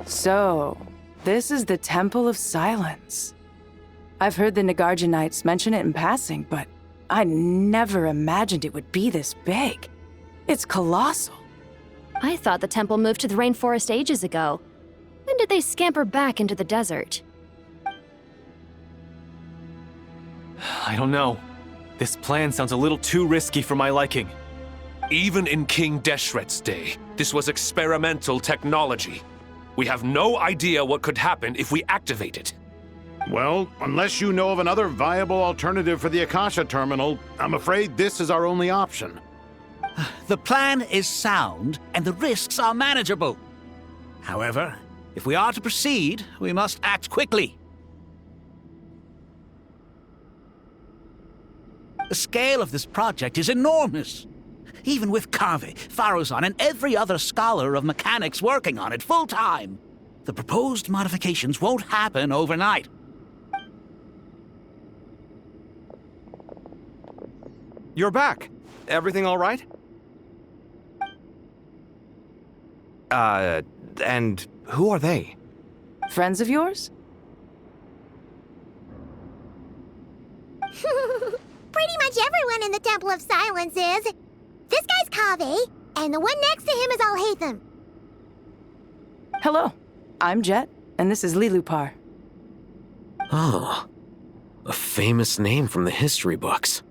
So, this is the Temple of Silence. I've heard the Nagarjanites mention it in passing, but I never imagined it would be this big. It's colossal. I thought the temple moved to the rainforest ages ago. When did they scamper back into the desert? I don't know. This plan sounds a little too risky for my liking. Even in King Deshret's day, this was experimental technology. We have no idea what could happen if we activate it. Well, unless you know of another viable alternative for the Akasha terminal, I'm afraid this is our only option. The plan is sound, and the risks are manageable. However, if we are to proceed, we must act quickly. The scale of this project is enormous. Even with Kaveh, Faruzan, and every other scholar of mechanics working on it full-time, the proposed modifications won't happen overnight. You're back. Everything all right? And who are they? Friends of yours? Pretty much everyone in the Temple of Silence is. This guy's Kaveh, and the one next to him is Alhaitham. Hello, I'm Jet, and this is Lilupar. Oh, a famous name from the history books.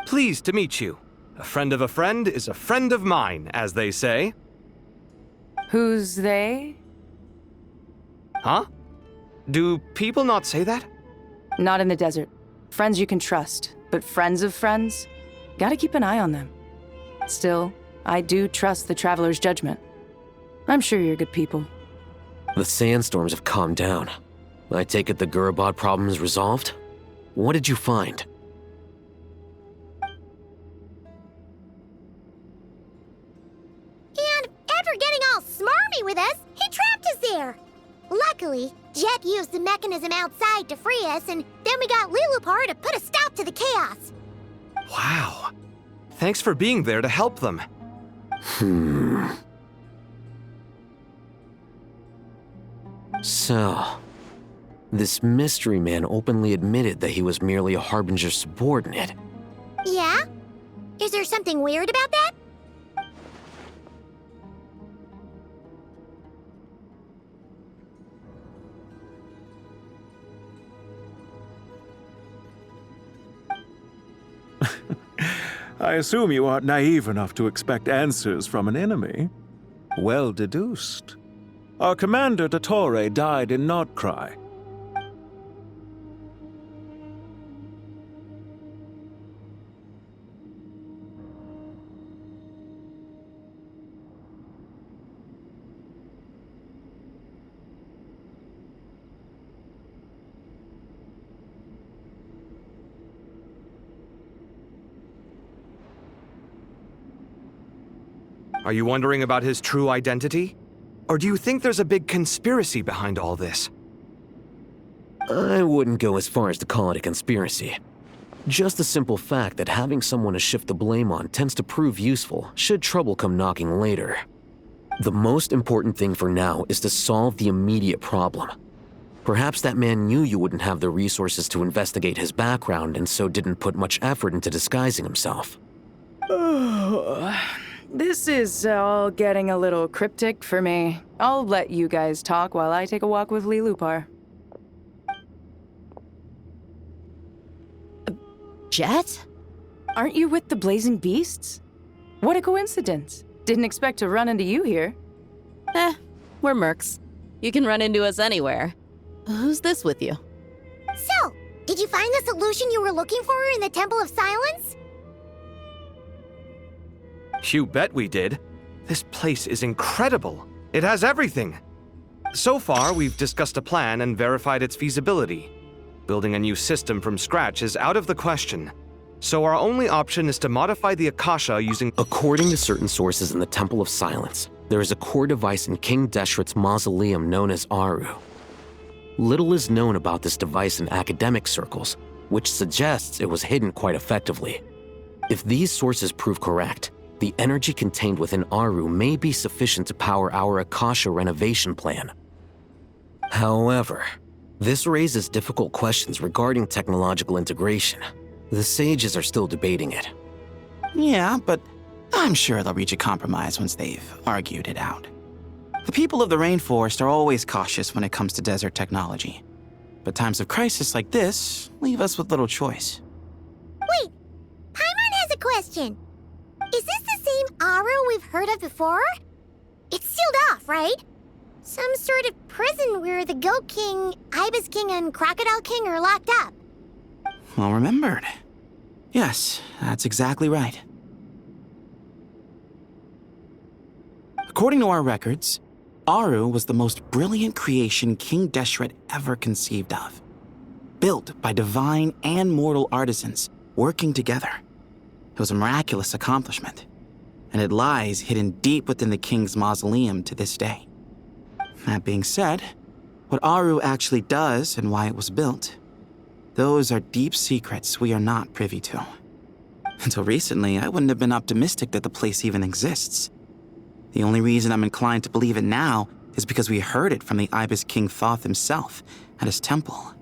Pleased to meet you. A friend of a friend is a friend of mine, as they say. Who's they? Huh? Do people not say that? Not in the desert. Friends you can trust, but friends of friends? Gotta keep an eye on them. Still, I do trust the Traveler's judgment. I'm sure you're good people. The sandstorms have calmed down. I take it the Gurabad problem is resolved? What did you find? And after getting all smarmy with us, he trapped us there. Luckily, Jet used the mechanism outside to free us, and then we got Lilupar to put a stop to the chaos. Wow. Thanks for being there to help them. So, this mystery man openly admitted that he was merely a Harbinger subordinate. Yeah? Is there something weird about that? I assume you aren't naive enough to expect answers from an enemy. Well deduced. Our commander, Dottore, died in Nordkrai. Are you wondering about his true identity? Or do you think there's a big conspiracy behind all this? I wouldn't go as far as to call it a conspiracy. Just the simple fact that having someone to shift the blame on tends to prove useful should trouble come knocking later. The most important thing for now is to solve the immediate problem. Perhaps that man knew you wouldn't have the resources to investigate his background and so didn't put much effort into disguising himself. This is all getting a little cryptic for me. I'll let you guys talk while I take a walk with Lilupar. Jet? Aren't you with the Blazing Beasts? What a coincidence. Didn't expect to run into you here. We're mercs. You can run into us anywhere. Who's this with you? So, did you find the solution you were looking for in the Temple of Silence? You bet we did. This place is incredible. It has everything. So far, we've discussed a plan and verified its feasibility. Building a new system from scratch is out of the question. So our only option is to modify the Akasha using... According to certain sources in the Temple of Silence, there is a core device in King Deshret's mausoleum known as Aru. Little is known about this device in academic circles, which suggests it was hidden quite effectively. If these sources prove correct, the energy contained within Aru may be sufficient to power our Akasha renovation plan. However, this raises difficult questions regarding technological integration. The sages are still debating it. Yeah, but I'm sure they'll reach a compromise once they've argued it out. The people of the rainforest are always cautious when it comes to desert technology. But times of crisis like this leave us with little choice. Wait, Paimon has a question. Is this the same Aru we've heard of before? It's sealed off, right? Some sort of prison where the Goat King, Ibis King, and Crocodile King are locked up. Well remembered. Yes, that's exactly right. According to our records, Aru was the most brilliant creation King Deshret ever conceived of. Built by divine and mortal artisans working together. It was a miraculous accomplishment, and it lies hidden deep within the king's mausoleum to this day. That being said, what Aru actually does and why it was built, those are deep secrets we are not privy to. Until recently, I wouldn't have been optimistic that the place even exists. The only reason I'm inclined to believe it now is because we heard it from the Ibis King Thoth himself at his temple.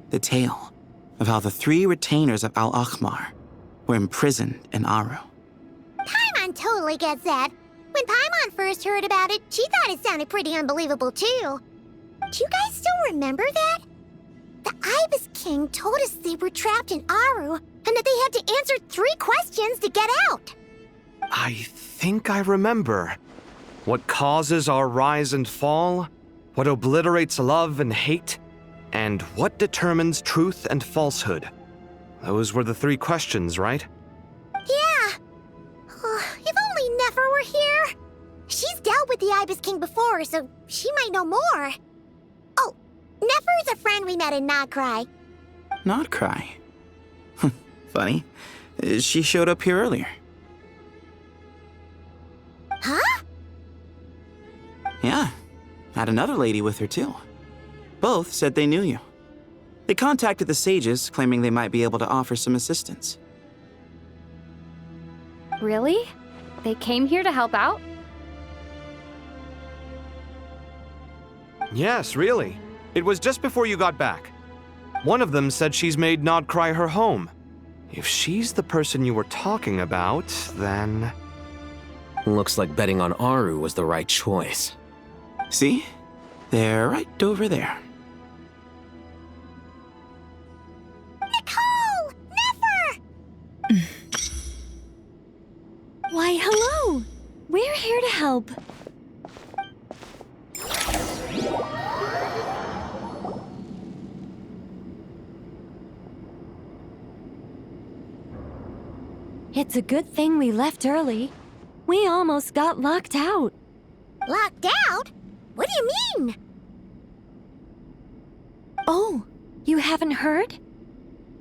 The tale of how the 3 retainers of Al-Akhmar were imprisoned in Aru. Paimon totally gets that. When Paimon first heard about it, she thought it sounded pretty unbelievable too. Do you guys still remember that? The Ibis King told us they were trapped in Aru and that they had to answer 3 questions to get out. I think I remember. What causes our rise and fall? What obliterates love and hate? And what determines truth and falsehood? Those were the 3 questions, right? Yeah. Oh, if only Nefer were here. She's dealt with the Ibis King before, so she might know more. Oh, Nefer is a friend we met in Notcry. Notcry? Funny. She showed up here earlier. Huh? Yeah. Had another lady with her too. Both said they knew you. They contacted the sages, claiming they might be able to offer some assistance. Really? They came here to help out? Yes, really. It was just before you got back. One of them said she's made Nodcry her home. If she's the person you were talking about, then... Looks like betting on Aru was the right choice. See? They're right over there. Nicole! Nefer! Why, hello! We're here to help. It's a good thing we left early. We almost got locked out. Locked out? What do you mean? Oh, you haven't heard?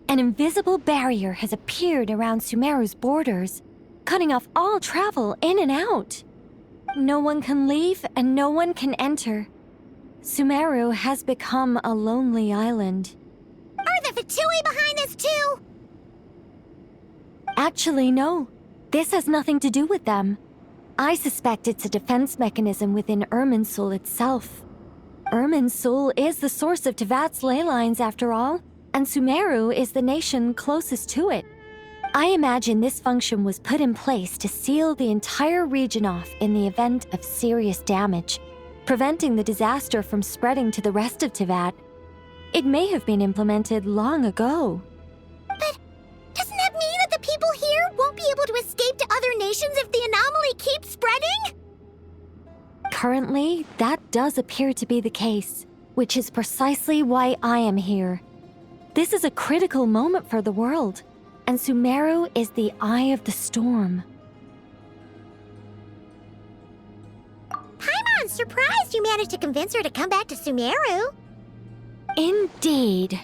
An invisible barrier has appeared around Sumeru's borders, cutting off all travel in and out. No one can leave and no one can enter. Sumeru has become a lonely island. Are the Fatui behind this too? Actually, no. This has nothing to do with them. I suspect it's a defense mechanism within Irminsul itself. Irminsul is the source of Tevat's ley lines, after all, and Sumeru is the nation closest to it. I imagine this function was put in place to seal the entire region off in the event of serious damage, preventing the disaster from spreading to the rest of Tevat. It may have been implemented long ago. But doesn't that mean that the people here won't be able to escape to other nations if the anomaly keeps spreading? Currently, that does appear to be the case, which is precisely why I am here. This is a critical moment for the world, and Sumeru is the eye of the storm. Paimon's surprised you managed to convince her to come back to Sumeru. Indeed.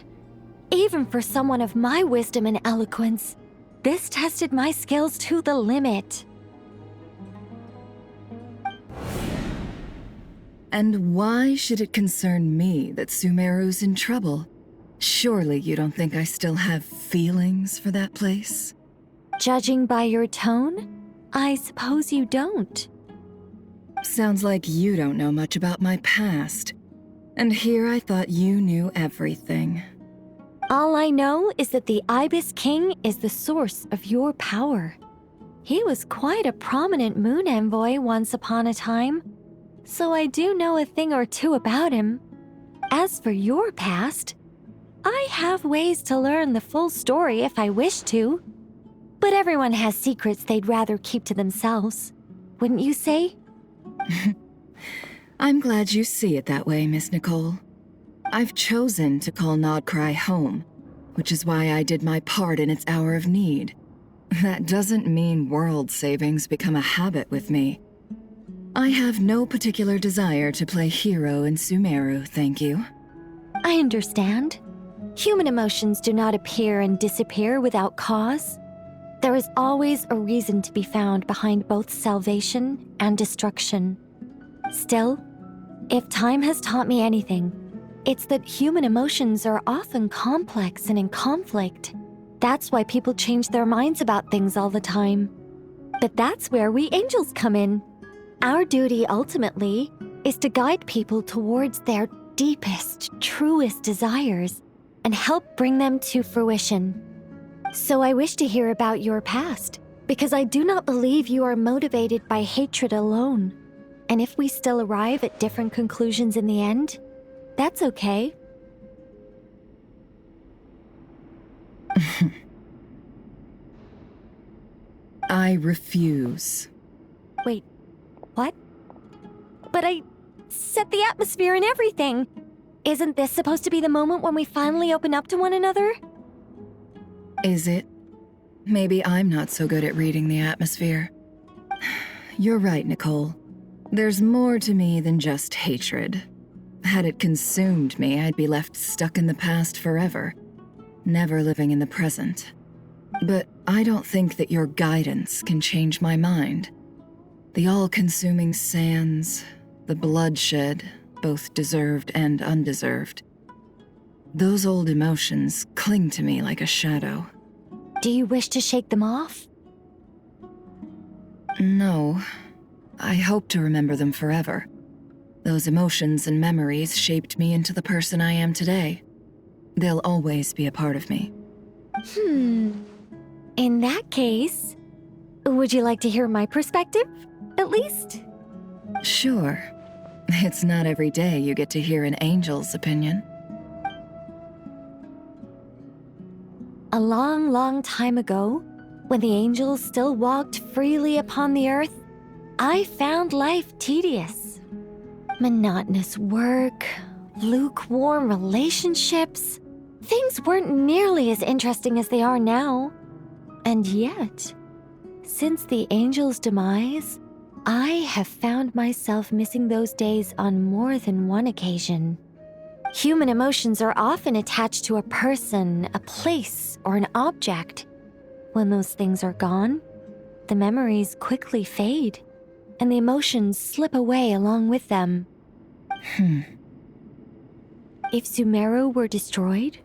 Even for someone of my wisdom and eloquence, this tested my skills to the limit. And why should it concern me that Sumeru's in trouble? Surely you don't think I still have feelings for that place? Judging by your tone, I suppose you don't. Sounds like you don't know much about my past. And here I thought you knew everything. All I know is that the Ibis King is the source of your power. He was quite a prominent moon envoy once upon a time, so I do know a thing or two about him. As for your past, I have ways to learn the full story if I wish to. But everyone has secrets they'd rather keep to themselves, wouldn't you say? I'm glad you see it that way, Miss Nicole. I've chosen to call Nodcry home, which is why I did my part in its hour of need. That doesn't mean world savings become a habit with me. I have no particular desire to play hero in Sumeru, thank you. I understand. Human emotions do not appear and disappear without cause. There is always a reason to be found behind both salvation and destruction. Still, if time has taught me anything, it's that human emotions are often complex and in conflict. That's why people change their minds about things all the time. But that's where we angels come in. Our duty ultimately is to guide people towards their deepest, truest desires and help bring them to fruition. So I wish to hear about your past, because I do not believe you are motivated by hatred alone. And if we still arrive at different conclusions in the end, that's okay. I refuse. Wait, what? But I set the atmosphere and everything. Isn't this supposed to be the moment when we finally open up to one another? Is it? Maybe I'm not so good at reading the atmosphere. You're right, Nicole. There's more to me than just hatred. Had it consumed me, I'd be left stuck in the past forever, never living in the present. But I don't think that your guidance can change my mind. The all-consuming sands, the bloodshed, both deserved and undeserved. Those old emotions cling to me like a shadow. Do you wish to shake them off? No. I hope to remember them forever. Those emotions and memories shaped me into the person I am today. They'll always be a part of me. In that case, would you like to hear my perspective, at least? Sure. It's not every day you get to hear an angel's opinion. A long, long time ago, when the angels still walked freely upon the earth, I found life tedious. Monotonous work, lukewarm relationships. Things weren't nearly as interesting as they are now. And yet, since the angels' demise, I have found myself missing those days on more than one occasion. Human emotions are often attached to a person, a place, or an object. When those things are gone, the memories quickly fade, and the emotions slip away along with them. If Sumeru were destroyed,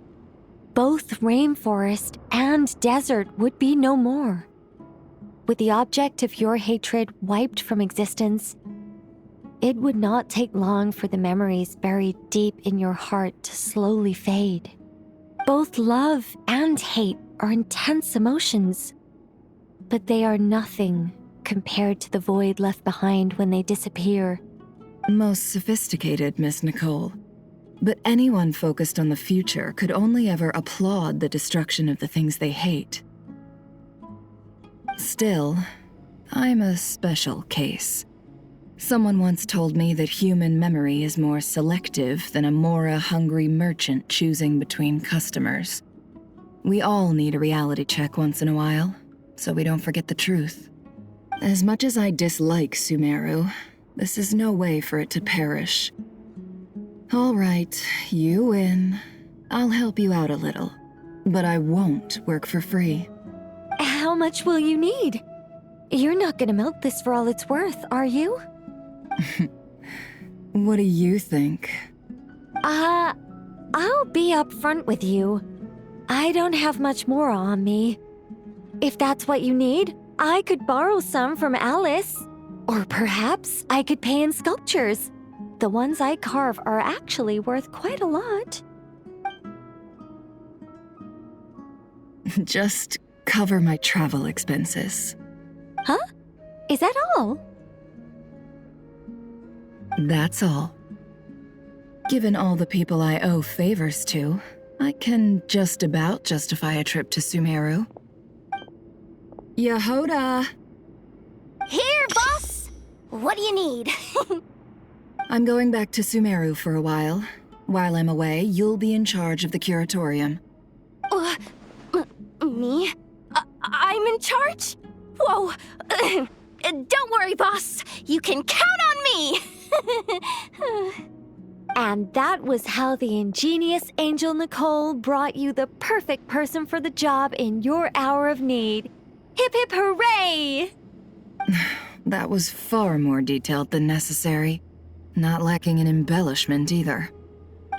both rainforest and desert would be no more. With the object of your hatred wiped from existence, it would not take long for the memories buried deep in your heart to slowly fade. Both love and hate are intense emotions, but they are nothing compared to the void left behind when they disappear. Most sophisticated, Miss Nicole. But anyone focused on the future could only ever applaud the destruction of the things they hate. Still, I'm a special case. Someone once told me that human memory is more selective than a Mora-hungry merchant choosing between customers. We all need a reality check once in a while, so we don't forget the truth. As much as I dislike Sumeru, This is no way for it to perish. All right, you win. I'll help you out a little, but I won't work for free. How much will you need? You're not gonna milk this for all it's worth, are you? What do you think? I'll be upfront with you. I don't have much more on me. If that's what you need, I could borrow some from Alice. Or perhaps I could pay in sculptures. The ones I carve are actually worth quite a lot. Just cover my travel expenses. Huh? Is that all? That's all. Given all the people I owe favors to, I can just about justify a trip to Sumeru. Yehoda! Here, boss! What do you need? I'm going back to Sumeru for a while. While I'm away, you'll be in charge of the curatorium. Me? I'm in charge? Whoa! Don't worry, boss. You can count on me! And that was how the ingenious Angel Nicole brought you the perfect person for the job in your hour of need. Hip hip hooray! That was far more detailed than necessary. Not lacking in embellishment either.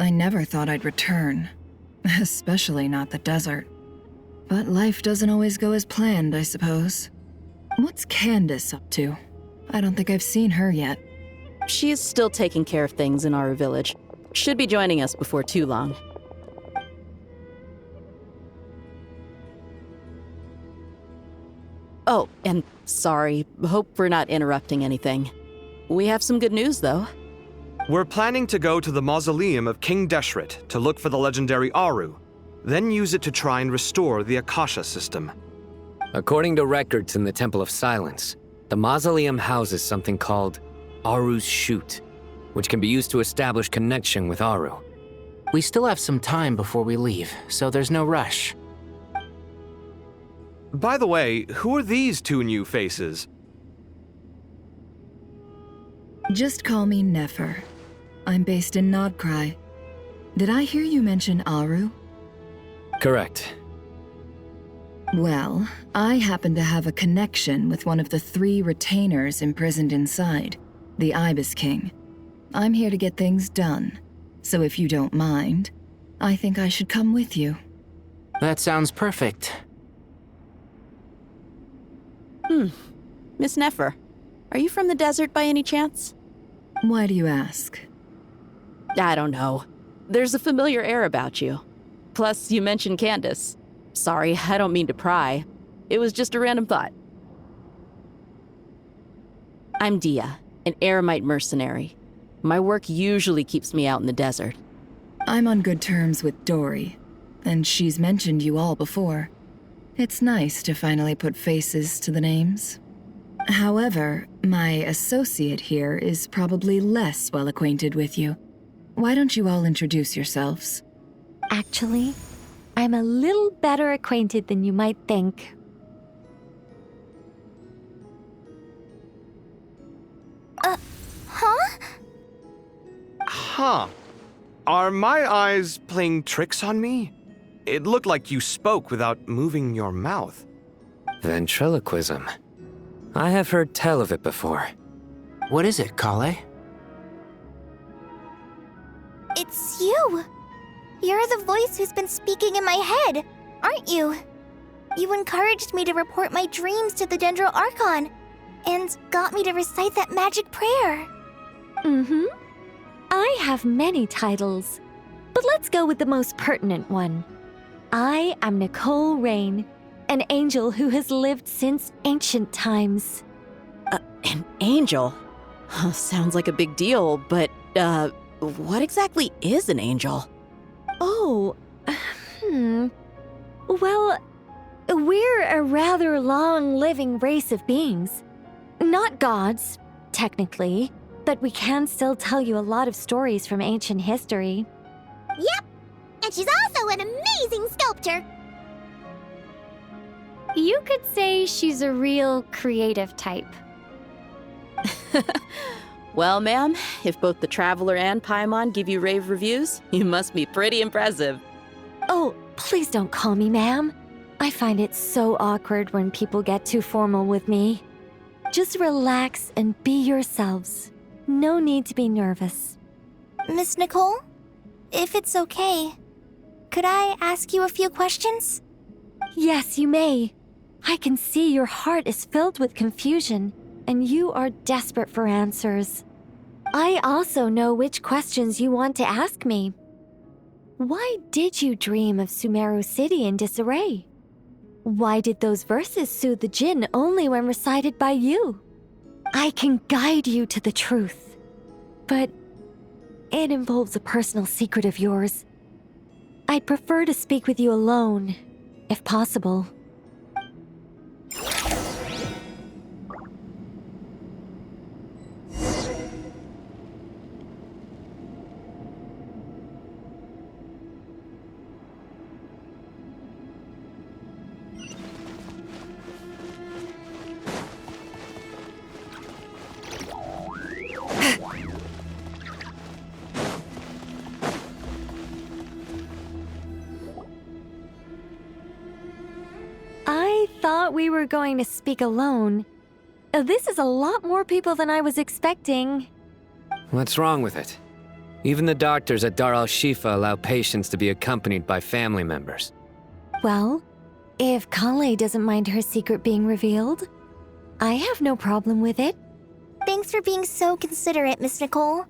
I never thought I'd return. Especially not the desert. But life doesn't always go as planned, I suppose. What's Candace up to? I don't think I've seen her yet. She's still taking care of things in our village. Should be joining us before too long. Oh, and sorry. Hope we're not interrupting anything. We have some good news, though. We're planning to go to the mausoleum of King Deshret to look for the legendary Aru, then use it to try and restore the Akasha system. According to records in the Temple of Silence, the mausoleum houses something called Aru's Chute, which can be used to establish connection with Aru. We still have some time before we leave, so there's no rush. By the way, who are these two new faces? Just call me Nefer. I'm based in Nodcry. Did I hear you mention Aru? Correct. Well, I happen to have a connection with one of the 3 retainers imprisoned inside, the Ibis King. I'm here to get things done, so if you don't mind, I think I should come with you. That sounds perfect. Miss Nefer, are you from the desert by any chance? Why do you ask? I don't know. There's a familiar air about you. Plus, you mentioned Candace. Sorry, I don't mean to pry. It was just a random thought. I'm Dia, an eremite mercenary. My work usually keeps me out in the desert. I'm on good terms with Dory, and she's mentioned you all before. It's nice to finally put faces to the names. However, my associate here is probably less well acquainted with you. Why don't you all introduce yourselves? Actually, I'm a little better acquainted than you might think. Huh? Huh. Are my eyes playing tricks on me? It looked like you spoke without moving your mouth. Ventriloquism. I have heard tell of it before. What is it, Kale? It's you! You're the voice who's been speaking in my head, aren't you? You encouraged me to report my dreams to the Dendro Archon, and got me to recite that magic prayer. Mm-hmm. I have many titles, but let's go with the most pertinent one. I am Nicole Rain, an angel who has lived since ancient times. An angel? Sounds like a big deal, but, what exactly is an angel? Oh, Well, we're a rather long-living race of beings. Not gods, technically, but we can still tell you a lot of stories from ancient history. Yep, and she's also an amazing sculptor. You could say she's a real creative type. Well, ma'am, if both the Traveler and Paimon give you rave reviews, you must be pretty impressive. Oh, please don't call me ma'am. I find it so awkward when people get too formal with me. Just relax and be yourselves. No need to be nervous. Miss Nicole, if it's okay, could I ask you a few questions? Yes, you may. I can see your heart is filled with confusion, and you are desperate for answers. I also know which questions you want to ask me. Why did you dream of Sumeru City in disarray? Why did those verses soothe the Jinn only when recited by you? I can guide you to the truth, but it involves a personal secret of yours. I'd prefer to speak with you alone, if possible. I thought we were going to speak alone. This is a lot more people than I was expecting. What's wrong with it? Even the doctors at Dar al-Shifa allow patients to be accompanied by family members. Well, if Kale doesn't mind her secret being revealed, I have no problem with it. Thanks for being so considerate, Miss Nicole.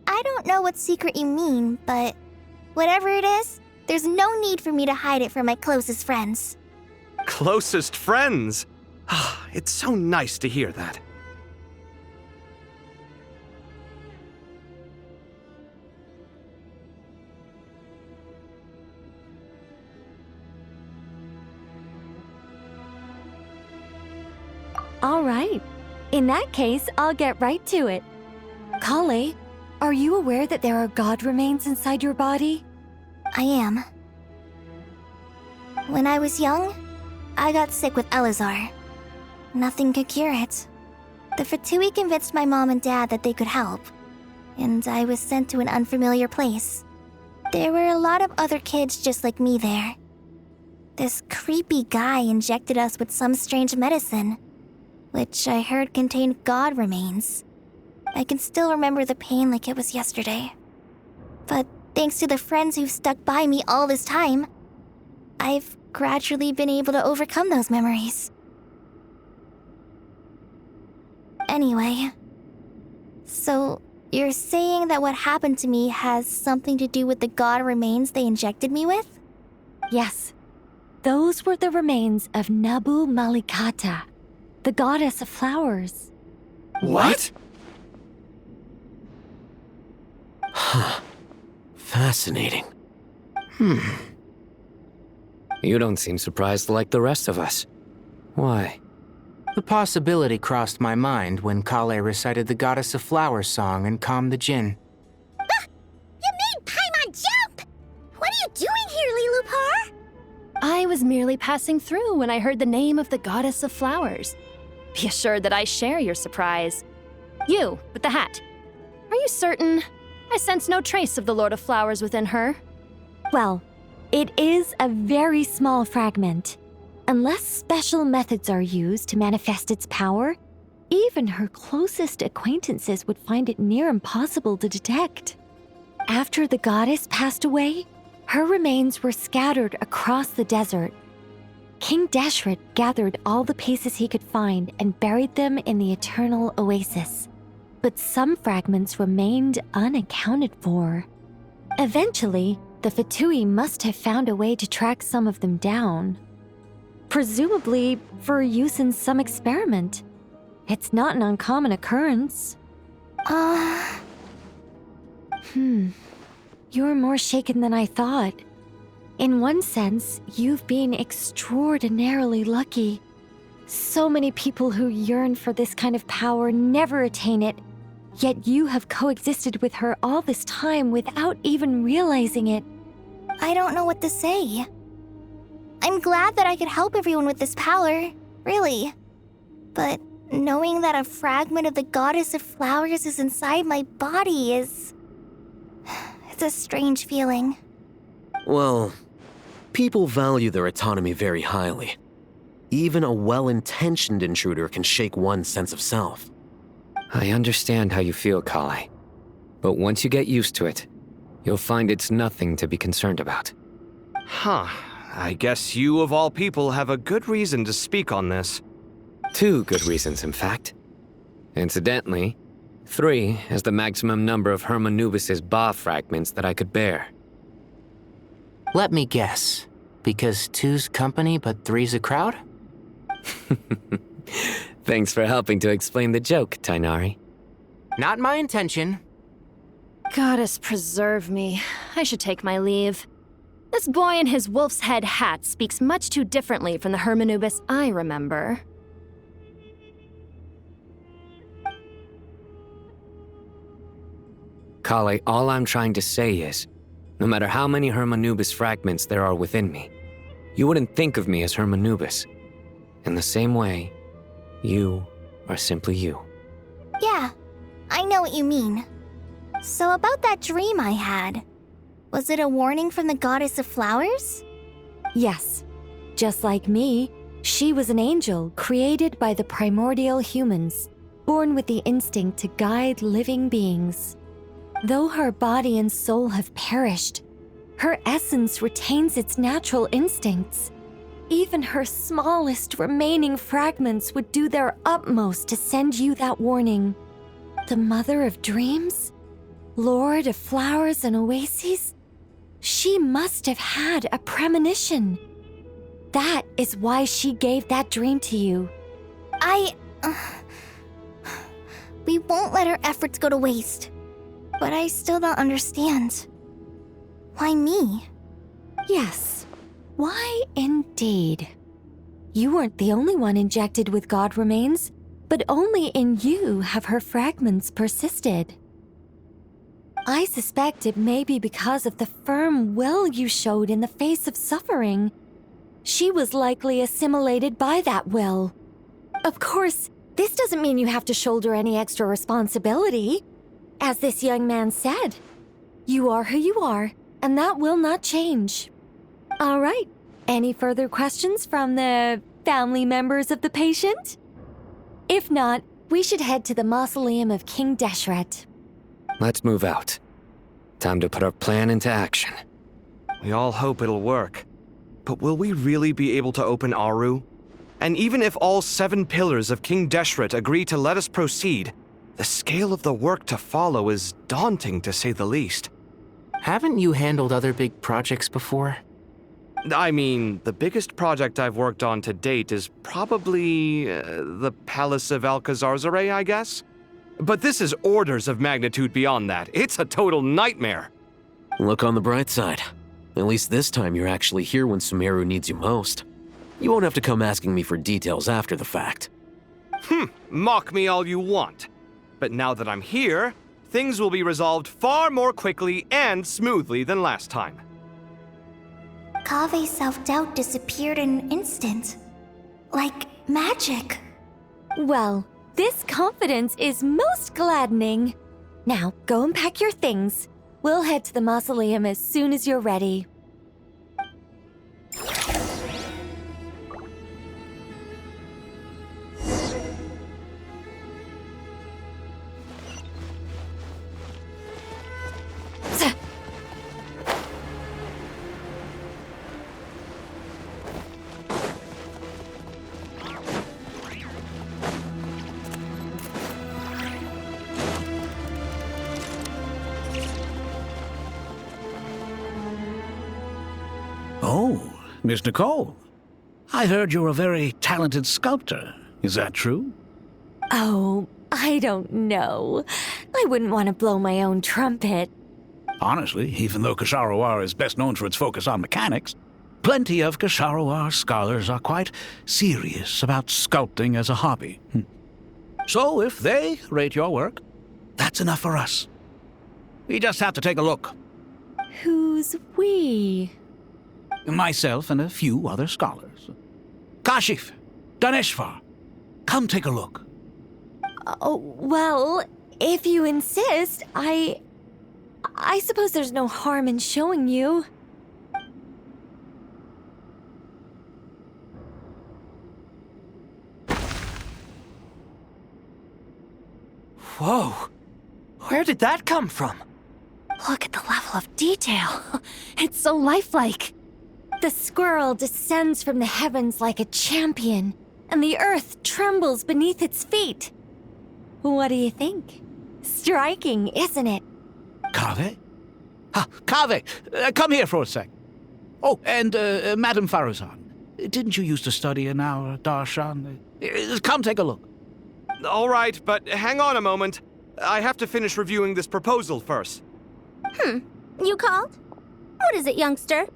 I don't know what secret you mean, but whatever it is, there's no need for me to hide it from my closest friends. Closest friends? It's so nice to hear that. All right. In that case, I'll get right to it. Kale, are you aware that there are god remains inside your body? I am. When I was young, I got sick with Elazar. Nothing could cure it. The Fatui convinced my mom and dad that they could help, and I was sent to an unfamiliar place. There were a lot of other kids just like me there. This creepy guy injected us with some strange medicine, which I heard contained god remains. I can still remember the pain like it was yesterday. But thanks to the friends who've stuck by me all this time, I've gradually been able to overcome those memories. Anyway, so you're saying that what happened to me has something to do with the god remains they injected me with? Yes. Those were the remains of Nabu Malikata, the goddess of flowers. What? Huh. Fascinating. You don't seem surprised like the rest of us. Why? The possibility crossed my mind when Kale recited the Goddess of Flowers song and calmed the Jinn. You made Paimon jump! What are you doing here, Lilupar? I was merely passing through when I heard the name of the Goddess of Flowers. Be assured that I share your surprise. You, with the hat. Are you certain? I sense no trace of the Lord of Flowers within her. Well, it is a very small fragment. Unless special methods are used to manifest its power, even her closest acquaintances would find it near impossible to detect. After the goddess passed away, her remains were scattered across the desert. King Deshret gathered all the pieces he could find and buried them in the Eternal Oasis. But some fragments remained unaccounted for. Eventually, the Fatui must have found a way to track some of them down. Presumably for use in some experiment. It's not an uncommon occurrence. You're more shaken than I thought. In one sense, you've been extraordinarily lucky. So many people who yearn for this kind of power never attain it, yet you have coexisted with her all this time without even realizing it. I don't know what to say. I'm glad that I could help everyone with this power, really. But Knowing that a fragment of the goddess of flowers is inside my body is... It's a strange feeling. Well, people value their autonomy very highly. Even a well-intentioned intruder can shake one's sense of self. I understand how you feel, Kale. But once you get used to it, you'll find it's nothing to be concerned about. Huh. I guess you, of all people, have a good reason to speak on this. 2 good reasons, in fact. Incidentally, 3 is the maximum number of Hermanubis's Ba fragments that I could bear. Let me guess. Because 2's company, but 3's a crowd? Thanks for helping to explain the joke, Tainari. Not my intention. Goddess preserve me. I should take my leave. This boy in his wolf's head hat speaks much too differently from the Hermanubis I remember. Kale, all I'm trying to say is, no matter how many Hermanubis fragments there are within me, you wouldn't think of me as Hermanubis. In the same way, you are simply you. Yeah, I know what you mean. So about that dream I had, was it a warning from the goddess of flowers? Yes. Just like me, she was an angel created by the primordial humans, born with the instinct to guide living beings. Though her body and soul have perished, her essence retains its natural instincts. Even her smallest remaining fragments would do their utmost to send you that warning. The mother of dreams? Lord of flowers and oases? She must have had a premonition. That is why she gave that dream to you. We won't let our efforts go to waste. But I still don't understand. Why me? Yes. Why indeed? You weren't the only one injected with god remains, but only in you have her fragments persisted. I suspect it may be because of the firm will you showed in the face of suffering. She was likely assimilated by that will. Of course, this doesn't mean you have to shoulder any extra responsibility. As this young man said, you are who you are, and that will not change. All right, any further questions from the family members of the patient? If not, we should head to the mausoleum of King Deshret. Let's move out. Time to put our plan into action. We all hope it'll work. But will we really be able to open Aru? And even if all 7 pillars of King Deshret agree to let us proceed, the scale of the work to follow is daunting, to say the least. Haven't you handled other big projects before? I mean, the biggest project I've worked on to date is probably the Palace of Alcazarzaray, I guess? But this is orders of magnitude beyond that. It's a total nightmare. Look on the bright side. At least this time you're actually here when Sumeru needs you most. You won't have to come asking me for details after the fact. Mock me all you want. But now that I'm here, things will be resolved far more quickly and smoothly than last time. Kave's self-doubt disappeared in an instant. Like magic. Well, this confidence is most gladdening. Now, go and pack your things. We'll head to the mausoleum as soon as you're ready. Oh, Miss Nicole. I heard you're a very talented sculptor. Is that true? Oh, I don't know. I wouldn't want to blow my own trumpet. Honestly, even though Kasharawar is best known for its focus on mechanics, plenty of Kasharawar scholars are quite serious about sculpting as a hobby. So if they rate your work, that's enough for us. We just have to take a look. Who's we? Myself and a few other scholars. Kashif, Daneshvar, come take a look. Oh, well, if you insist, I suppose there's no harm in showing you. Whoa! Where did that come from? Look at the level of detail. It's so lifelike. The squirrel descends from the heavens like a champion, and the earth trembles beneath its feet. What do you think? Striking, isn't it? Kaveh? Kaveh, come here for a sec. Oh, and Madame Faruzan, didn't you used to study in our darshan? Come take a look. All right, but hang on a moment. I have to finish reviewing this proposal first. You called? What is it, youngster?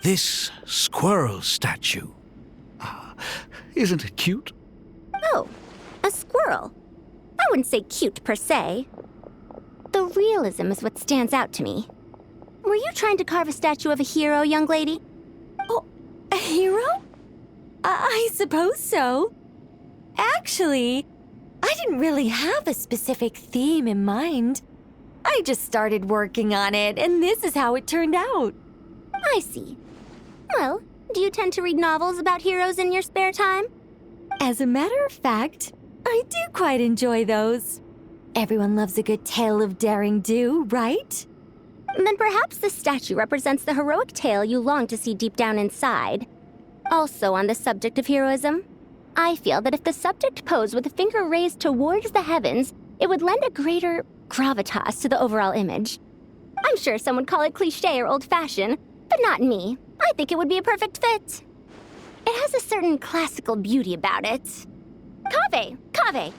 This squirrel statue. Isn't it cute? Oh, a squirrel. I wouldn't say cute per se. The realism is what stands out to me. Were you trying to carve a statue of a hero, young lady? Oh, a hero? I suppose so. Actually, I didn't really have a specific theme in mind. I just started working on it, and this is how it turned out. I see. Well, do you tend to read novels about heroes in your spare time? As a matter of fact, I do quite enjoy those. Everyone loves a good tale of daring do, right? Then perhaps this statue represents the heroic tale you long to see deep down inside. Also on the subject of heroism, I feel that if the subject posed with a finger raised towards the heavens, it would lend a greater gravitas to the overall image. I'm sure some would call it cliché or old-fashioned, but not me. I think it would be a perfect fit. It has a certain classical beauty about it. Kaveh!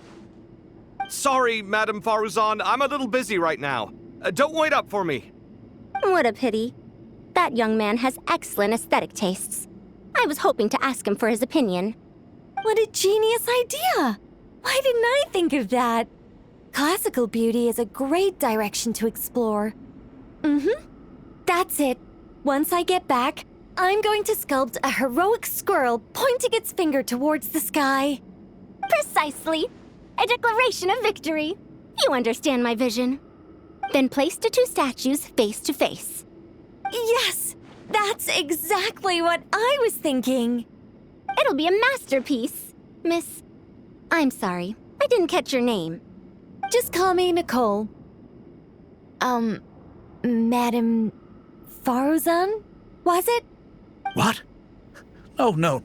Sorry, Madame Faruzan, I'm a little busy right now. Don't wait up for me. What a pity. That young man has excellent aesthetic tastes. I was hoping to ask him for his opinion. What a genius idea! Why didn't I think of that? Classical beauty is a great direction to explore. That's it. Once I get back, I'm going to sculpt a heroic squirrel pointing its finger towards the sky. Precisely. A declaration of victory. You understand my vision. Then place the two statues face to face. Yes! That's exactly what I was thinking. It'll be a masterpiece, Miss... I'm sorry, I didn't catch your name. Just call me Nicole. Madame Faruzan? Was it? What? Oh, no.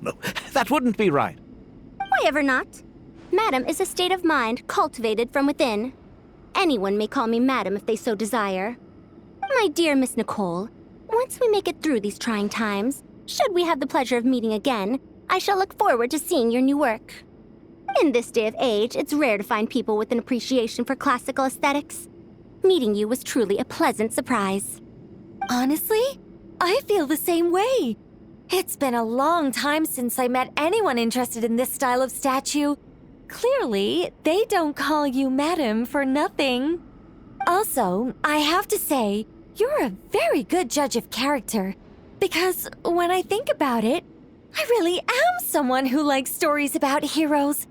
That wouldn't be right. Why ever not? Madam is a state of mind cultivated from within. Anyone may call me Madam if they so desire. My dear Miss Nicole, once we make it through these trying times, should we have the pleasure of meeting again, I shall look forward to seeing your new work. In this day of age, it's rare to find people with an appreciation for classical aesthetics. Meeting you was truly a pleasant surprise. Honestly, I feel the same way. It's been a long time since I met anyone interested in this style of statue. Clearly, they don't call you Madam for nothing. Also, I have to say, you're a very good judge of character. Because when I think about it, I really am someone who likes stories about heroes.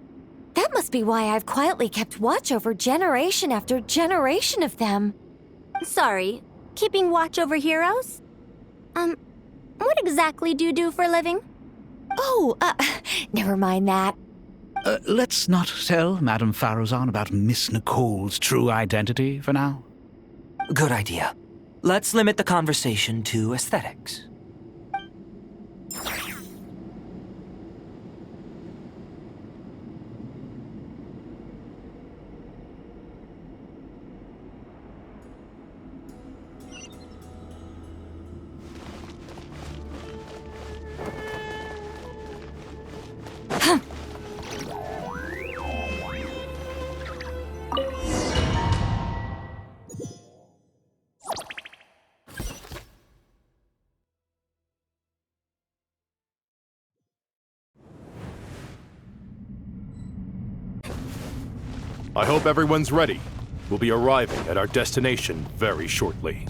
That must be why I've quietly kept watch over generation after generation of them. Sorry, keeping watch over heroes? What exactly do you do for a living? Oh, never mind that. Let's not tell Madame Faruzan about Miss Nicole's true identity for now. Good idea. Let's limit the conversation to aesthetics. I hope everyone's ready. We'll be arriving at our destination very shortly.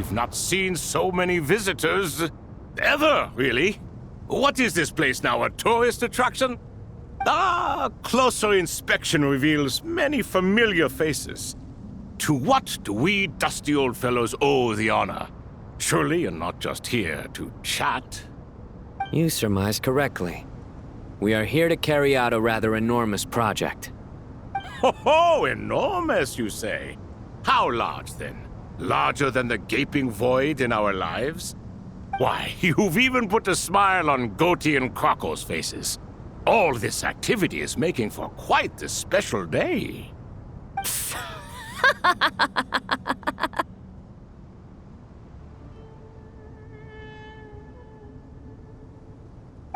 I've not seen so many visitors ever, really. What is this place now, a tourist attraction? Ah, closer inspection reveals many familiar faces. To what do we dusty old fellows owe the honor? Surely you're not just here to chat. You surmise correctly. We are here to carry out a rather enormous project. Ho ho, enormous, you say? How large, then? Larger than the gaping void in our lives? Why, you've even put a smile on Goatee and Crocco's faces. All this activity is making for quite the special day.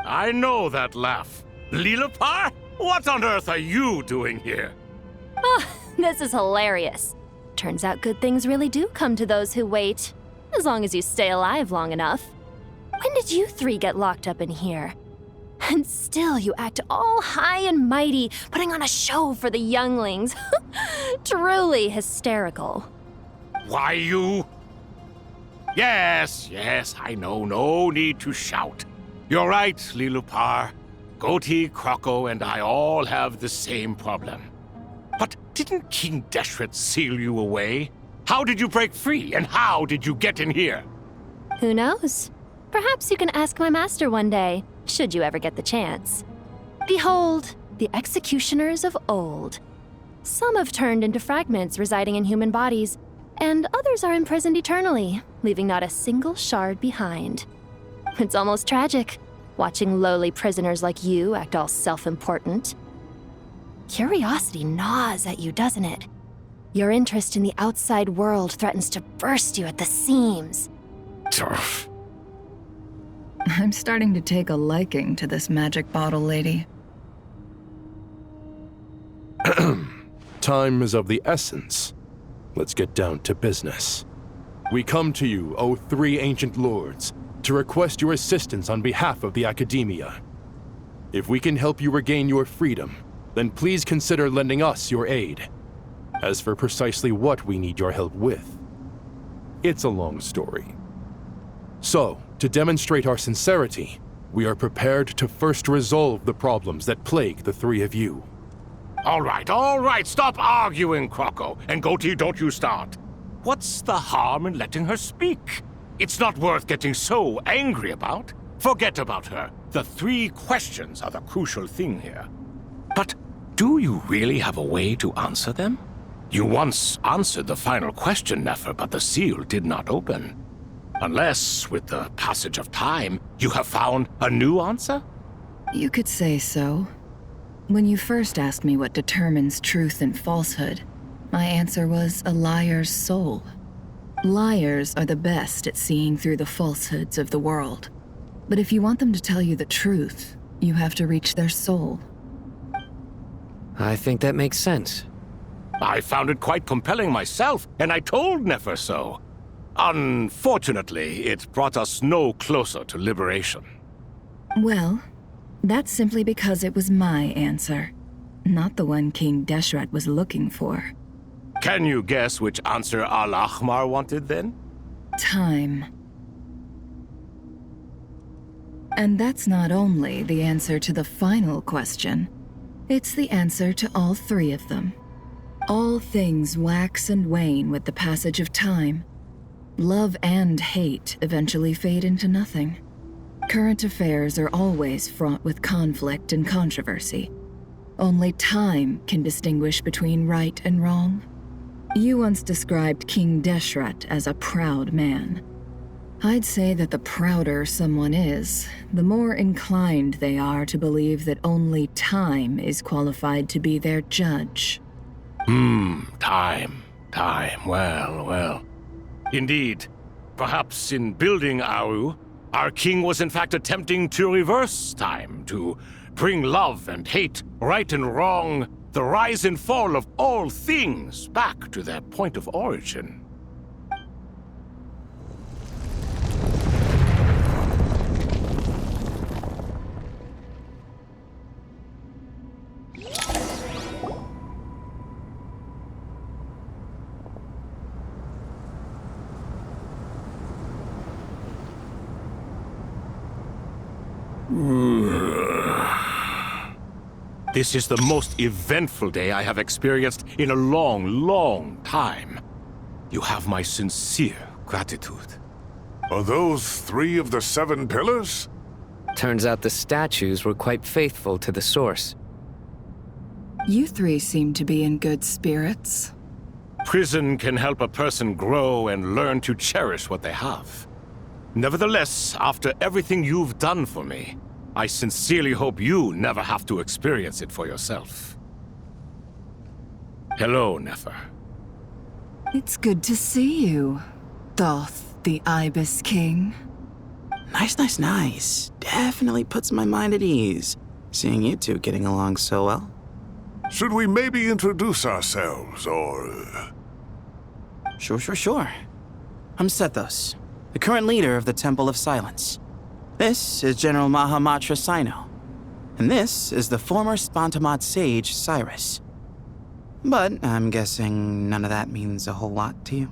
I know that laugh. Lilipar? What on earth are you doing here? Oh, this is hilarious. Turns out good things really do come to those who wait, as long as you stay alive long enough. When did you three get locked up in here? And still you act all high and mighty, putting on a show for the younglings. Truly hysterical. Why, you... Yes, I know. No need to shout. You're right, Lilipar. Goatee, Crocco, and I all have the same problem. But didn't King Deshret seal you away? How did you break free, and how did you get in here? Who knows? Perhaps you can ask my master one day, should you ever get the chance. Behold, the executioners of old. Some have turned into fragments residing in human bodies, and others are imprisoned eternally, leaving not a single shard behind. It's almost tragic, watching lowly prisoners like you act all self-important. Curiosity gnaws at you, doesn't it? Your interest in the outside world threatens to burst you at the seams. Turf. I'm starting to take a liking to this magic bottle lady. Time is of the essence. Let's get down to business. We come to you, O three ancient lords, to request your assistance on behalf of the Academia. If we can help you regain your freedom, then please consider lending us your aid. As for precisely what we need your help with, it's a long story. So, to demonstrate our sincerity, we are prepared to first resolve the problems that plague the three of you. All right, stop arguing, Crocco. And Goatee, don't you start. What's the harm in letting her speak? It's not worth getting so angry about. Forget about her. The three questions are the crucial thing here. But do you really have a way to answer them? You once answered the final question, Nefer, but the seal did not open. Unless, with the passage of time, you have found a new answer? You could say so. When you first asked me what determines truth and falsehood, my answer was a liar's soul. Liars are the best at seeing through the falsehoods of the world. But if you want them to tell you the truth, you have to reach their soul. I think that makes sense. I found it quite compelling myself, and I told Nefer so. Unfortunately, it brought us no closer to liberation. Well, that's simply because it was my answer, not the one King Deshret was looking for. Can you guess which answer Al-Ahmar wanted then? Time. And that's not only the answer to the final question, it's the answer to all three of them. All things wax and wane with the passage of time. Love and hate eventually fade into nothing. Current affairs are always fraught with conflict and controversy. Only time can distinguish between right and wrong. You once described King Deshret as a proud man. I'd say that the prouder someone is, the more inclined they are to believe that only time is qualified to be their judge. Time. Well. Indeed. Perhaps in building Aru, our king was in fact attempting to reverse time, to bring love and hate, right and wrong, the rise and fall of all things back to their point of origin. This is the most eventful day I have experienced in a long, long time. You have my sincere gratitude. Are those 3 of the 7 pillars? Turns out the statues were quite faithful to the source. You 3 seem to be in good spirits. Prison can help a person grow and learn to cherish what they have. Nevertheless, after everything you've done for me, I sincerely hope you never have to experience it for yourself. Hello, Nefer. It's good to see you, Thoth the Ibis King. Nice. Definitely puts my mind at ease, seeing you two getting along so well. Should we maybe introduce ourselves, or... Sure. I'm Sethos, the current leader of the Temple of Silence. This is General Mahamatra Sino, and this is the former Spantamot sage, Cyrus. But I'm guessing none of that means a whole lot to you.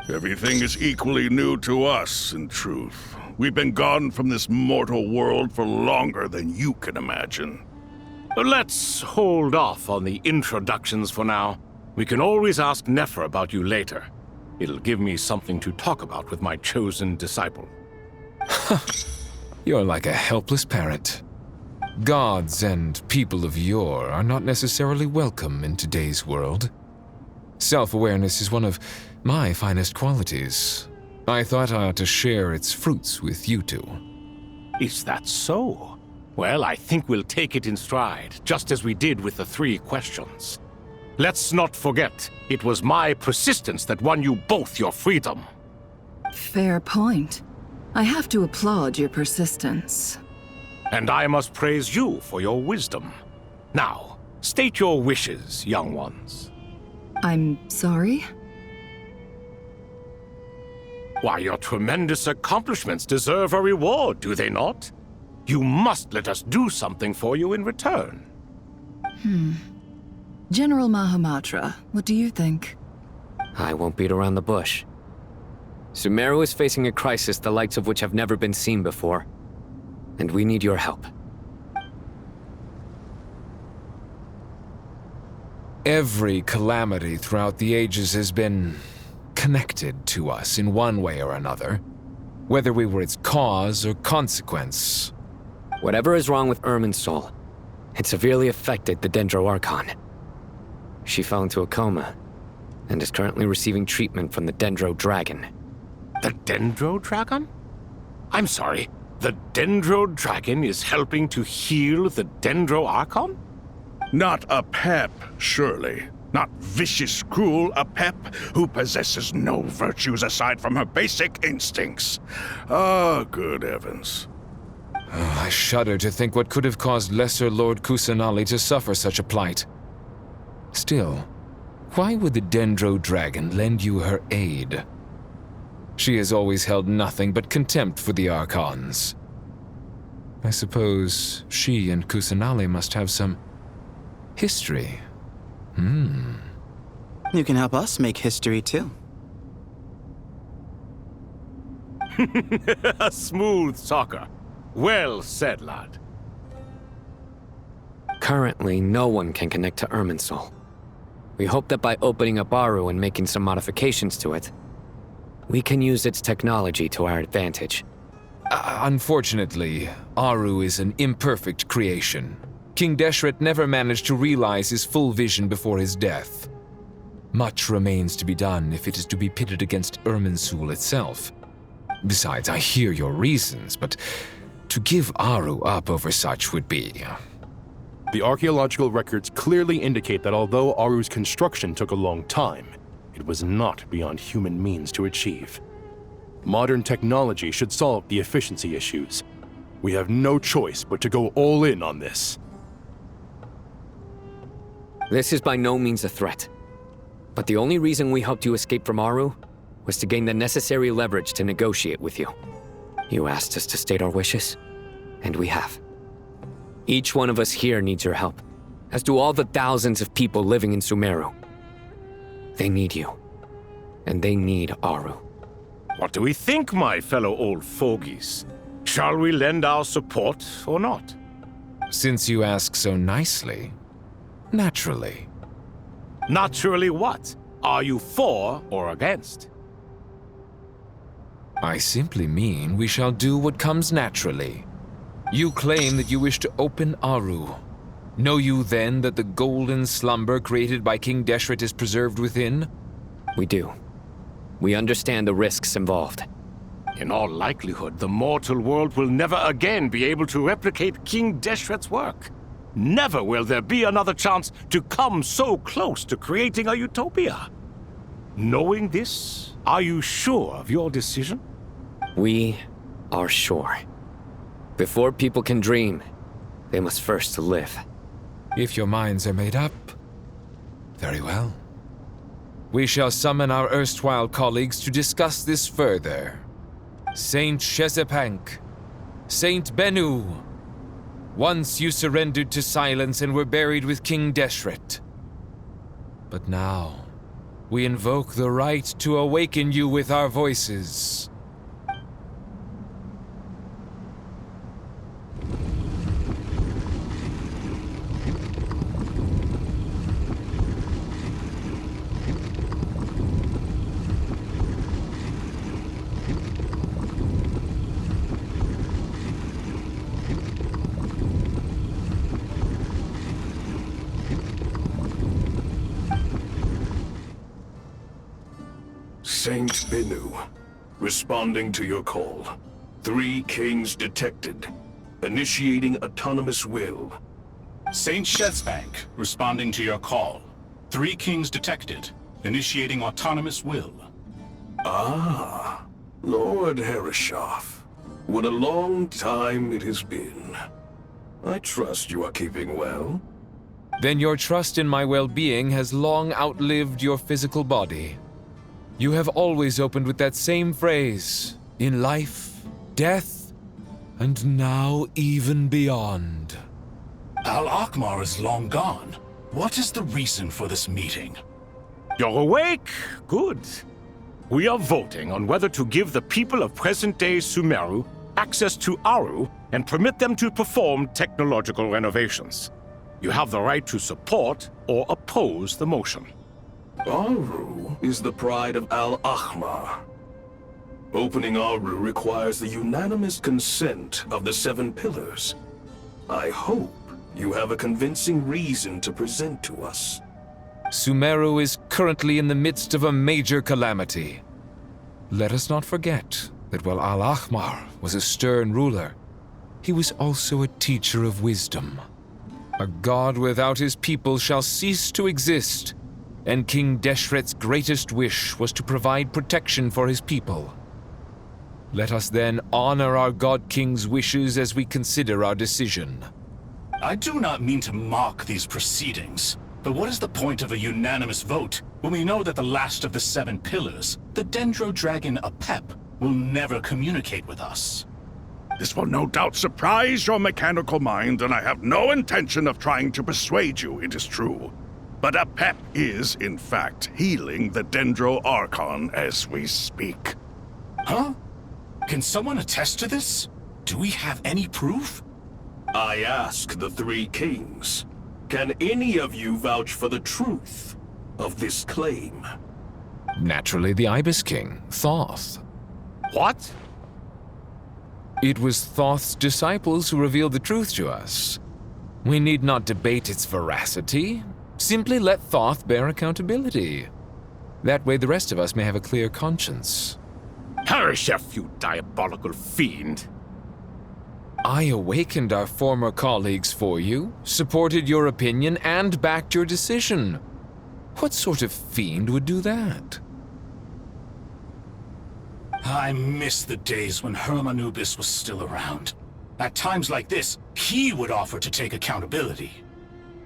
Everything is equally new to us, in truth. We've been gone from this mortal world for longer than you can imagine. Let's hold off on the introductions for now. We can always ask Nefer about you later. It'll give me something to talk about with my chosen disciple. You're like a helpless parent. Gods and people of yore are not necessarily welcome in today's world. Self-awareness is one of my finest qualities. I thought I ought to share its fruits with you two. Is that so? Well, I think we'll take it in stride, just as we did with the 3 questions. Let's not forget, it was my persistence that won you both your freedom. Fair point. I have to applaud your persistence. And I must praise you for your wisdom. Now, state your wishes, young ones. I'm sorry? Why, your tremendous accomplishments deserve a reward, do they not? You must let us do something for you in return. General Mahamatra, what do you think? I won't beat around the bush. Sumeru is facing a crisis the likes of which have never been seen before. And we need your help. Every calamity throughout the ages has been connected to us in one way or another, whether we were its cause or consequence. Whatever is wrong with Irminsul, it severely affected the Dendro Archon. She fell into a coma and is currently receiving treatment from the Dendro Dragon. The Dendro Dragon? I'm sorry, the Dendro Dragon is helping to heal the Dendro Archon? Not a pep, surely. Not vicious, cruel a pep who possesses no virtues aside from her basic instincts. Ah, good heavens. I shudder to think what could have caused Lesser Lord Kusanali to suffer such a plight. Still, why would the Dendro Dragon lend you her aid? She has always held nothing but contempt for the Archons. I suppose she and Kusanali must have some history. You can help us make history too. Smooth talker. Well said, lad. Currently, no one can connect to Irminsul. We hope that by opening up Aru and making some modifications to it, we can use its technology to our advantage. Unfortunately, Aru is an imperfect creation. King Deshret never managed to realize his full vision before his death. Much remains to be done if it is to be pitted against Irminsul itself. Besides, I hear your reasons, but to give Aru up over such would be... The archaeological records clearly indicate that although Aru's construction took a long time, it was not beyond human means to achieve. Modern technology should solve the efficiency issues. We have no choice but to go all in on this. This is by no means a threat. But the only reason we helped you escape from Aru was to gain the necessary leverage to negotiate with you. You asked us to state our wishes, and we have. Each one of us here needs your help, as do all the thousands of people living in Sumeru. They need you, and they need Aru. What do we think, my fellow old fogies? Shall we lend our support or not? Since you ask so nicely, naturally. Naturally what? Are you for or against? I simply mean we shall do what comes naturally. You claim that you wish to open Aru. Know you then that the golden slumber created by King Deshret is preserved within? We do. We understand the risks involved. In all likelihood, the mortal world will never again be able to replicate King Deshret's work. Never will there be another chance to come so close to creating a utopia. Knowing this, are you sure of your decision? We are sure. Before people can dream, they must first live. If your minds are made up, very well. We shall summon our erstwhile colleagues to discuss this further. Saint Shezepank, Saint Bennu, once you surrendered to silence and were buried with King Deshret. But now, we invoke the right to awaken you with our voices. Saint Bennu, responding to your call. 3 kings detected. Initiating autonomous will. Saint Shezepank, responding to your call. 3 kings detected. Initiating autonomous will. Ah, Lord Herreshoff. What a long time it has been. I trust you are keeping well. Then your trust in my well-being has long outlived your physical body. You have always opened with that same phrase, in life, death, and now even beyond. Al-Akhmar is long gone. What is the reason for this meeting? You're awake? Good. We are voting on whether to give the people of present-day Sumeru access to Aru and permit them to perform technological renovations. You have the right to support or oppose the motion. Aru is the pride of Al-Akhmar. Opening Aru requires the unanimous consent of the 7 pillars. I hope you have a convincing reason to present to us. Sumeru is currently in the midst of a major calamity. Let us not forget that while Al-Akhmar was a stern ruler, he was also a teacher of wisdom. A god without his people shall cease to exist, and King Deshret's greatest wish was to provide protection for his people. Let us then honor our God King's wishes as we consider our decision. I do not mean to mock these proceedings, but what is the point of a unanimous vote when we know that the last of the 7 pillars, the Dendro Dragon Apep, will never communicate with us? This will no doubt surprise your mechanical mind, and I have no intention of trying to persuade you it is true. But Apep is, in fact, healing the Dendro Archon as we speak. Huh? Can someone attest to this? Do we have any proof? I ask the 3 kings. Can any of you vouch for the truth of this claim? Naturally, the Ibis King, Thoth. What? It was Thoth's disciples who revealed the truth to us. We need not debate its veracity. Simply let Thoth bear accountability. That way the rest of us may have a clear conscience. Herreshoff, you diabolical fiend! I awakened our former colleagues for you, supported your opinion, and backed your decision. What sort of fiend would do that? I miss the days when Hermanubis was still around. At times like this, he would offer to take accountability.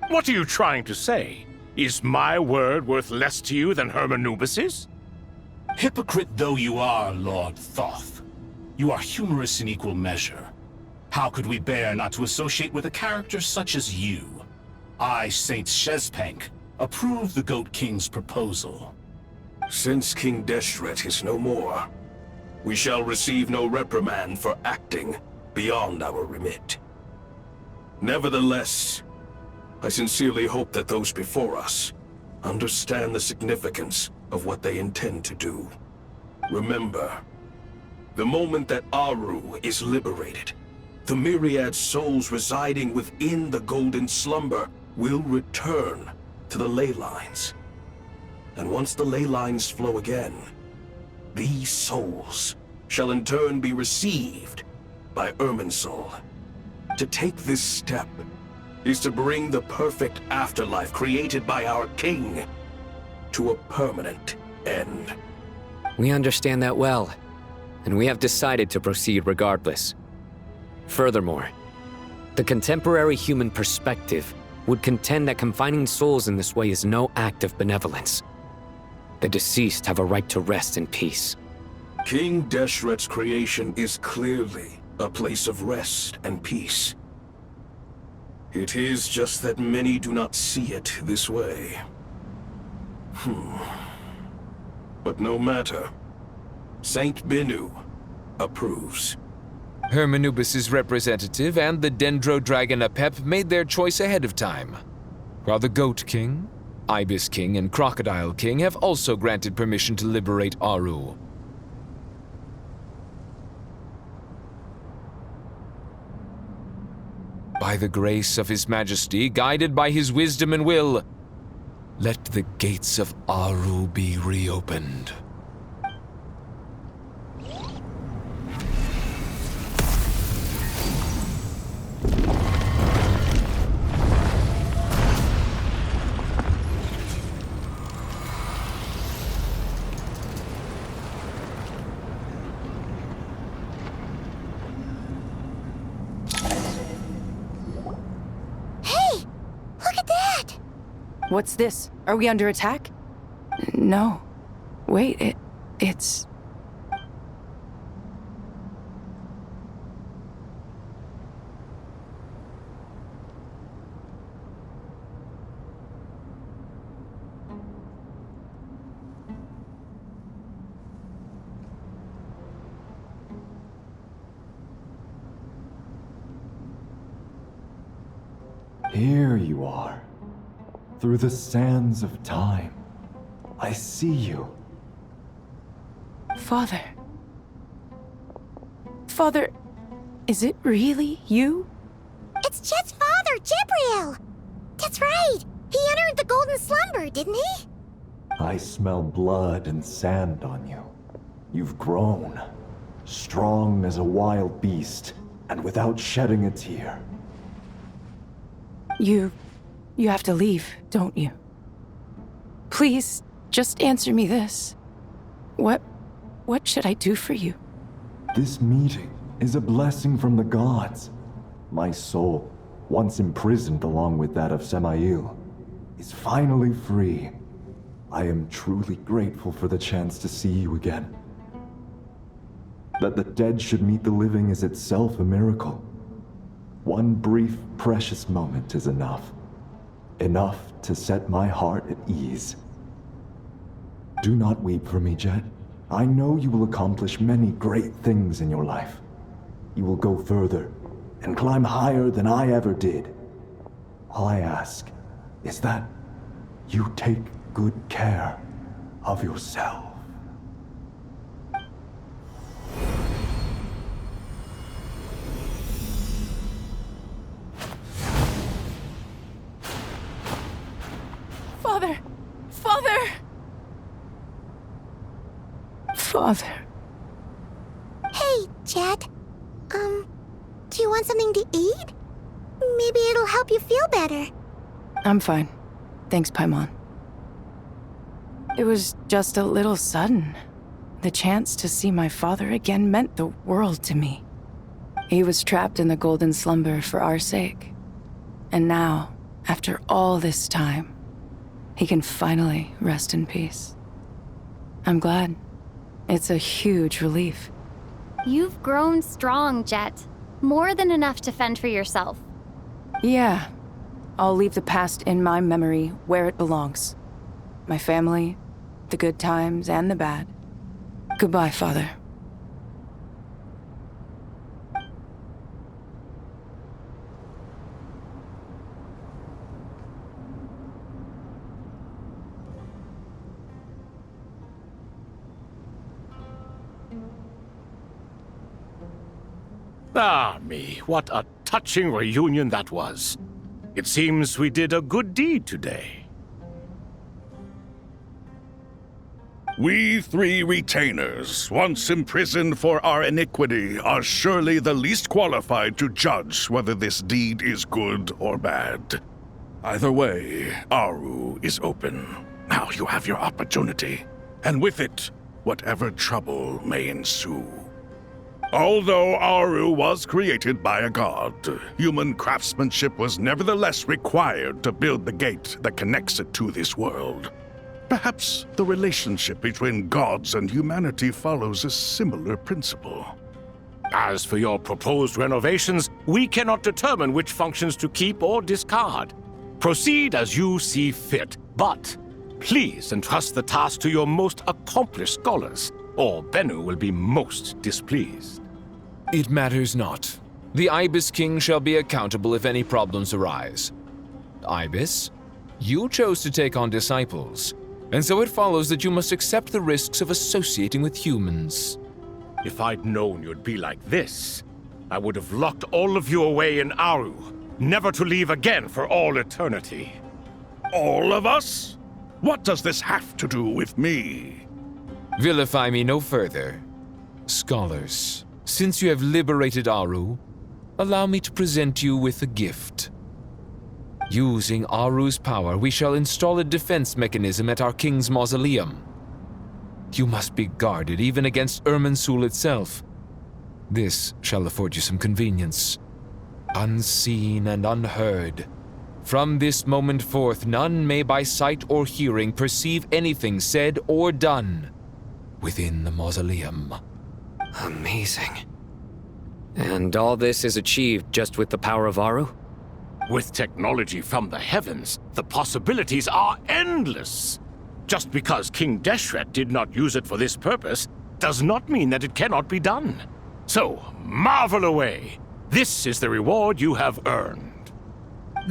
What are you trying to say? Is my word worth less to you than Hermanubis's? Hypocrite though you are, Lord Thoth, you are humorous in equal measure. How could we bear not to associate with a character such as you? I, Saint Shezepank, approve the Goat King's proposal. Since King Deshret is no more, we shall receive no reprimand for acting beyond our remit. Nevertheless, I sincerely hope that those before us understand the significance of what they intend to do. Remember, the moment that Aru is liberated, the myriad souls residing within the Golden Slumber will return to the ley lines. And once the ley lines flow again, these souls shall in turn be received by Irminsul. To take this step is to bring the perfect afterlife created by our king to a permanent end. We understand that well, and we have decided to proceed regardless. Furthermore, the contemporary human perspective would contend that confining souls in this way is no act of benevolence. The deceased have a right to rest in peace. King Deshret's creation is clearly a place of rest and peace. It is just that many do not see it this way. But no matter. Saint Binu approves. Hermanubis' representative and the Dendro Dragon Apep made their choice ahead of time, while the Goat King, Ibis King, and Crocodile King have also granted permission to liberate Aru. By the grace of His Majesty, guided by his wisdom and will, let the gates of Aru be reopened. What's this? Are we under attack? No. Wait, it's... Here you are. Through the sands of time, I see you. Father. Father, is it really you? It's Jet's father, Jibril! That's right! He entered the Golden Slumber, didn't he? I smell blood and sand on you. You've grown, strong as a wild beast, and without shedding a tear. You have to leave, don't you? Please, just answer me this. What should I do for you? This meeting is a blessing from the gods. My soul, once imprisoned along with that of Semail, is finally free. I am truly grateful for the chance to see you again. That the dead should meet the living is itself a miracle. One brief, precious moment is enough. Enough to set my heart at ease. Do not weep for me, Jet. I know you will accomplish many great things in your life. You will go further and climb higher than I ever did. All I ask is that you take good care of yourself. Father! Father! Father. Hey, Jet. Do you want something to eat? Maybe it'll help you feel better. I'm fine. Thanks, Paimon. It was just a little sudden. The chance to see my father again meant the world to me. He was trapped in the Golden Slumber for our sake. And now, after all this time, he can finally rest in peace. I'm glad. It's a huge relief. You've grown strong, Jet. More than enough to fend for yourself. Yeah. I'll leave the past in my memory where it belongs. My family, the good times and the bad. Goodbye, Father. Ah, me, what a touching reunion that was. It seems we did a good deed today. We three retainers, once imprisoned for our iniquity, are surely the least qualified to judge whether this deed is good or bad. Either way, Aru is open. Now you have your opportunity, and with it, whatever trouble may ensue. Although Aru was created by a god, human craftsmanship was nevertheless required to build the gate that connects it to this world. Perhaps the relationship between gods and humanity follows a similar principle. As for your proposed renovations, we cannot determine which functions to keep or discard. Proceed as you see fit, but please entrust the task to your most accomplished scholars, or Bennu will be most displeased. It matters not. The Ibis King shall be accountable if any problems arise. Ibis, you chose to take on disciples, and so it follows that you must accept the risks of associating with humans. If I'd known you'd be like this, I would have locked all of you away in Aru, never to leave again for all eternity. All of us? What does this have to do with me? Vilify me no further. Scholars, since you have liberated Aru, allow me to present you with a gift. Using Aru's power, we shall install a defense mechanism at our king's mausoleum. You must be guarded even against Irminsul itself. This shall afford you some convenience. Unseen and unheard. From this moment forth, none may by sight or hearing perceive anything said or done within the mausoleum. Amazing. And all this is achieved just with the power of Aru? With technology from the heavens, the possibilities are endless. Just because King Deshret did not use it for this purpose does not mean that it cannot be done. So, marvel away. This is the reward you have earned.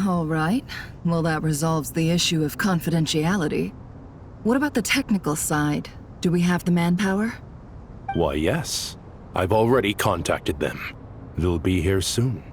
All right. Well, that resolves the issue of confidentiality. What about the technical side? Do we have the manpower? Why, yes. I've already contacted them. They'll be here soon.